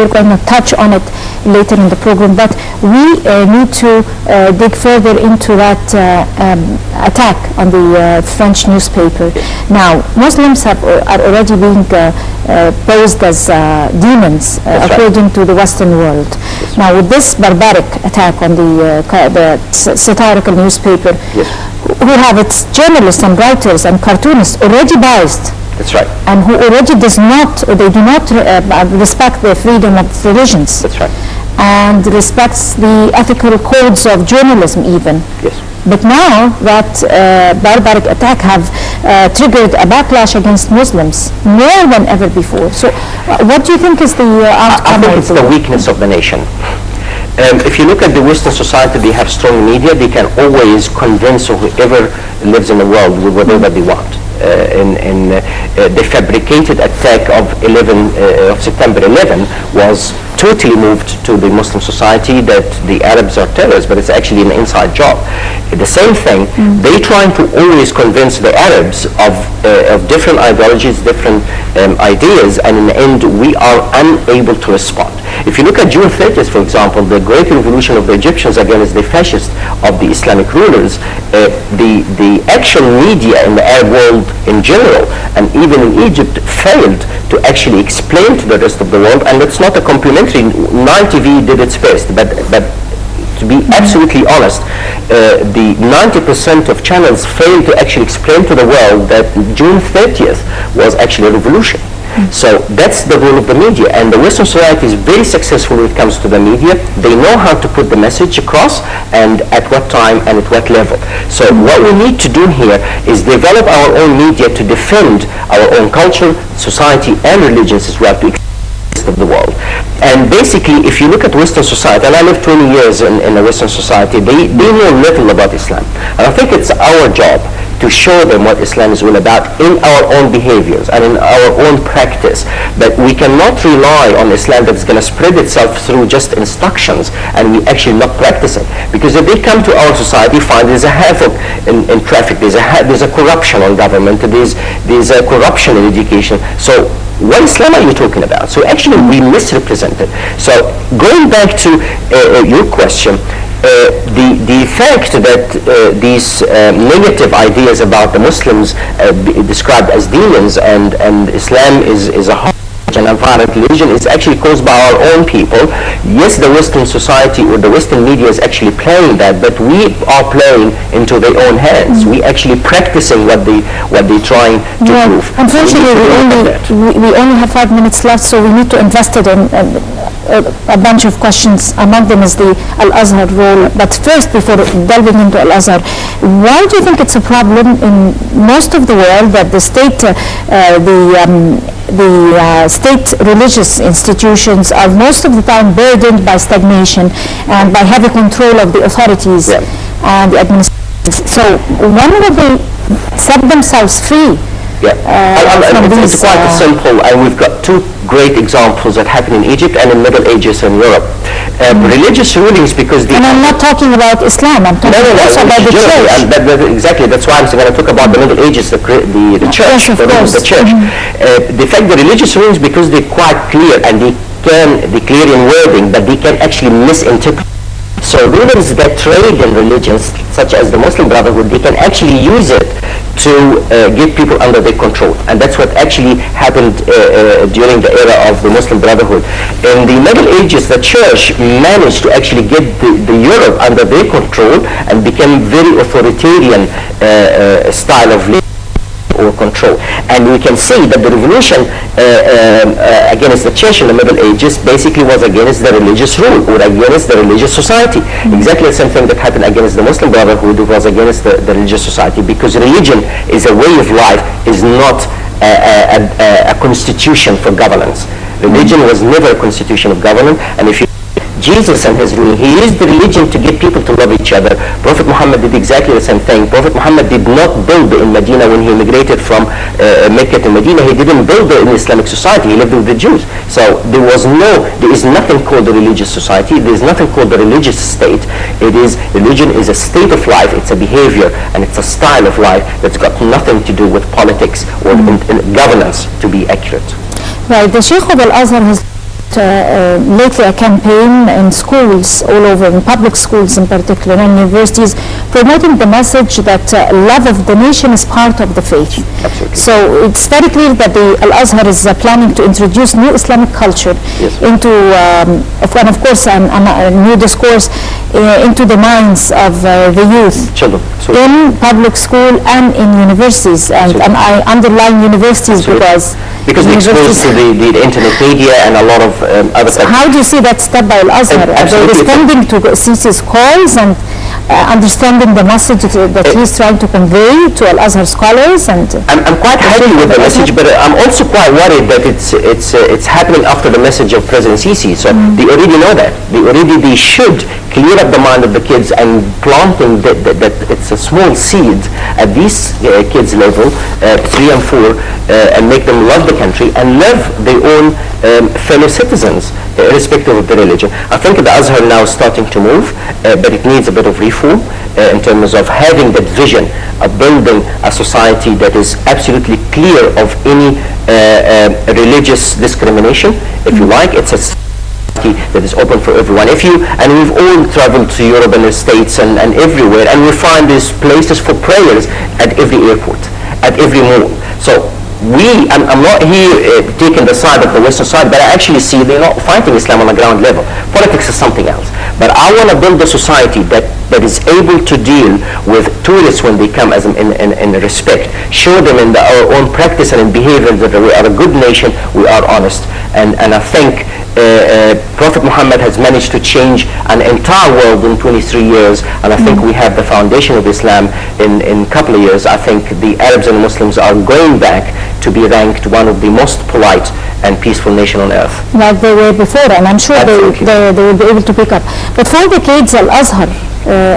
we're going to touch on it later in the program, but we need to dig further into that attack on the French newspaper. Now, Muslims are already being posed as demons, according to the Western world. Now, with this barbaric attack on the satirical newspaper, who have its journalists and writers and cartoonists already biased. That's right. And who already do not respect the freedom of religions. That's right. And respects the ethical codes of journalism even. Yes. But now that barbaric attack have triggered a backlash against Muslims more than ever before. So what do you think is the outcome? I think it's the weakness of the nation. If you look at the Western society, they have strong media. They can always convince whoever lives in the world with whatever they want. The fabricated attack of September 11 was totally moved to the Muslim society that the Arabs are terrorists, but it's actually an inside job. The same thing, they trying to always convince the Arabs of different ideologies, different ideas, and in the end we are unable to respond. If you look at June 30th, for example, the great revolution of the Egyptians against the fascists of the Islamic rulers, the actual media in the Arab world in general, and even in Egypt, failed to actually explain to the rest of the world, and it's not a complimentary. Nile TV did its best, but to be absolutely honest, the 90% of channels failed to actually explain to the world that June 30th was actually a revolution. So that's the role of the media, and the Western society is very successful when it comes to the media. They know how to put the message across, and at what time and at what level. So what we need to do here is develop our own media to defend our own culture, society, and religions as well, to of the world. And basically, if you look at Western society, and I lived 20 years in a Western society, they know little about Islam. And I think it's our job to show them what Islam is all about in our own behaviors and in our own practice. But we cannot rely on Islam that's going to spread itself through just instructions and we actually not practicing. Because if they come to our society, find there's a havoc in traffic, there's a corruption on government, there's a corruption in education. So what Islam are you talking about? So actually we misrepresent it. So going back to your question, the fact that these negative ideas about the Muslims described as demons and Islam is a and violent religion is actually caused by our own people. Yes, the Western society or the Western media is actually playing that, but we are playing into their own hands. We actually practicing what they're trying to prove. Unfortunately, we only have 5 minutes left, so we need to invest it in a bunch of questions. Among them is the Al-Azhar role. But first, before delving into Al-Azhar, why do you think it's a problem in most of the world that the state, state religious institutions are most of the time burdened by stagnation and by heavy control of the authorities and the administration? So when will they set themselves free? It's quite simple, and we've got two great examples that happen in Egypt and in Middle Ages in Europe. Religious rulings, because and I'm not talking about Islam, I'm talking also about the church. Exactly, that's why I'm going to talk about the Middle Ages, the church, the church. The fact the religious rulings, because they're quite clear and they can be clear in wording, but they can actually misinterpret. So rulers that trade in religions, such as the Muslim Brotherhood, they can actually use it to get people under their control. And that's what actually happened during the era of the Muslim Brotherhood. In the Middle Ages, the church managed to actually get the Europe under their control and became very authoritarian style of leadership or control. And we can see that the revolution against the church in the Middle Ages basically was against the religious rule or against the religious society. Exactly the same thing that happened against the Muslim Brotherhood was against the religious society, because religion is a way of life, is not a constitution for governance. Religion was never a constitution of governance, and if you Jesus and his rule, he used the religion to get people to love each other. Prophet Muhammad did exactly the same thing. Prophet Muhammad did not build in Medina when he immigrated from Mecca to Medina. He didn't build in Islamic society. He lived with the Jews. So there is nothing called the religious society. There is nothing called the religious state. Religion is a state of life. It's a behavior and it's a style of life that's got nothing to do with politics or in governance, to be accurate. Right. The Sheikh of Al-Azhar has lately a campaign in schools all over, in public schools in particular, and universities, promoting the message that love of the nation is part of the faith. Absolutely. So it's very clear that the Al-Azhar is planning to introduce new Islamic culture into, and of course, a new discourse into the minds of the youth. Children. In public school and in universities, and I underline universities because they're exposed to the internet media and a lot of other stuff. How do you see that step by Al-Azhar? Are they responding to Sisi's calls and understanding the message that he's trying to convey to Al-Azhar scholars? And I'm quite happy with the message, but I'm also quite worried that it's happening after the message of President Sisi. So they already know that. They should clear up the mind of the kids and planting that it's a small seed at these kids level, 3 and 4, and make them love the country and love their own fellow citizens, irrespective of the religion. I think the Azhar now is starting to move, but it needs a bit of reform in terms of having that vision of building a society that is absolutely clear of any religious discrimination, if you like. It's a that is open for everyone. And we've all traveled to Europe and the States and everywhere, and we find these places for prayers at every airport, at every mall. So I'm not here taking the side of the Western side, but I actually see they're not fighting Islam on the ground level. Politics is something else. But I want to build a society that is able to deal with tourists when they come in respect, show them in our own practice and in behavior that we are a good nation, we are honest. And I think Prophet Muhammad has managed to change an entire world in 23 years, and I think we have the foundation of Islam in a couple of years. I think the Arabs and Muslims are going back to be ranked one of the most polite and peaceful nation on earth. Like they were before, and I'm sure they will be able to pick up. But for decades, Al-Azhar,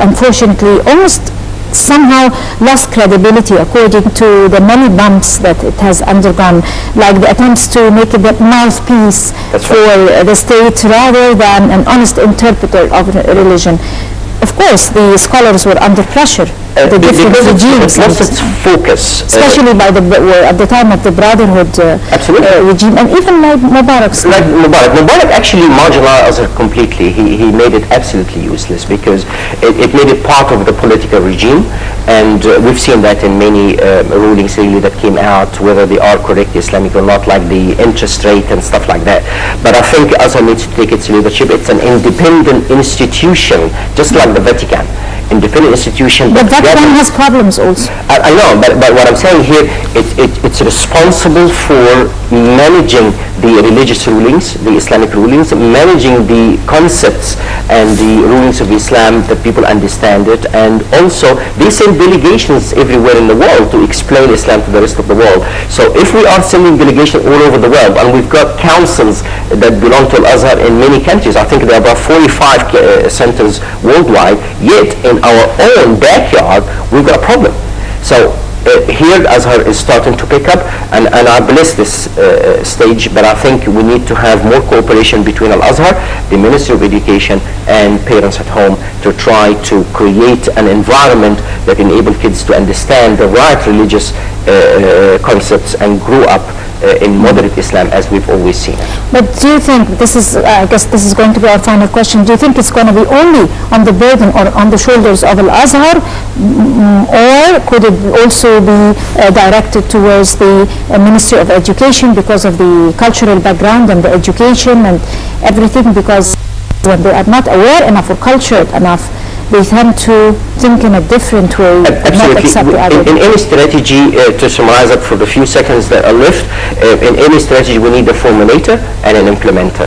unfortunately, almost somehow lost credibility according to the many bumps that it has undergone, like the attempts to make it the mouthpiece for the state rather than an honest interpreter of religion. Of course, the scholars were under pressure. The different regimes, lost its focus, especially at the time of the Brotherhood regime, and even Mubarak's. Like Mubarak actually marginalized it completely. He made it absolutely useless because it made it part of the political regime, and we've seen that in many rulings really that came out, whether they are correct Islamic or not, like the interest rate and stuff like that. But I think Azhar needs to take its leadership. It's an independent institution, just like the Vatican. Independent institution. But Vatican has problems also. I know, but what I'm saying here, it's responsible for managing the religious rulings, the Islamic rulings, managing the concepts and the rulings of Islam that people understand it, and also they send delegations everywhere in the world to explain Islam to the rest of the world. So if we are sending delegations all over the world, and we've got councils that belong to Al-Azhar in many countries, I think there are about 45 centers worldwide, yet in our own backyard we've got a problem. So here Azhar is starting to pick up, and I bless this stage, but I think we need to have more cooperation between Al-Azhar, the Ministry of Education, and parents at home to try to create an environment that enables kids to understand the right religious concepts and grow up in moderate Islam as we've always seen it. But do you think, I guess this is going to be our final question, do you think it's going to be only on the burden or on the shoulders of Al-Azhar, or could it also be directed towards the Ministry of Education because of the cultural background and the education and everything, because when they are not aware enough or cultured enough, they tend to think in a different way. Absolutely. In any strategy, to summarize it for the few seconds that are left, in any strategy we need a formulator and an implementer.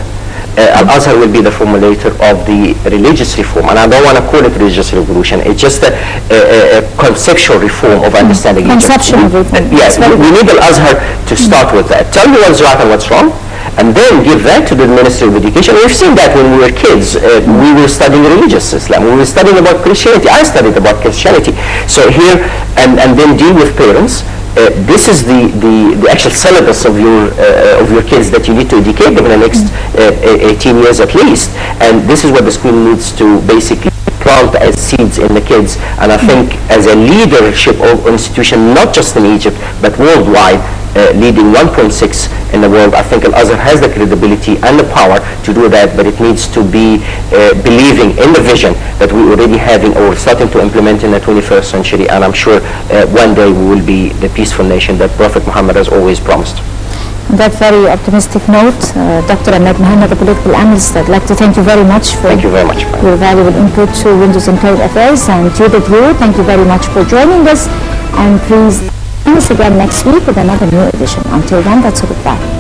Al-Azhar will be the formulator of the religious reform, and I don't want to call it religious revolution. It's just a conceptual reform of understanding conceptual reform. Yes, we need Al-Azhar to start with that. Tell me what's right and what's wrong, and then give that to the Ministry of Education. We've seen that when we were kids. We were studying religious Islam. We were studying about Christianity. I studied about Christianity. So here, and then deal with parents. This is the actual syllabus of your kids that you need to educate them in the next 18 years at least. And this is what the school needs to basically plant as seeds in the kids. And I think as a leadership institution, not just in Egypt, but worldwide, leading 1.6 in the world, I think Al-Azhar has the credibility and the power to do that, but it needs to be believing in the vision that we already having or starting to implement in the 21st century, and I'm sure one day we will be the peaceful nation that Prophet Muhammad has always promised. On that very optimistic note, Dr. Emad Mehanna, the political analyst, I'd like to thank you very much for your valuable input to Windows and Current Affairs, and to the viewer, thank you very much for joining us, and please join us again next week with another new edition. Until then, that's a goodbye.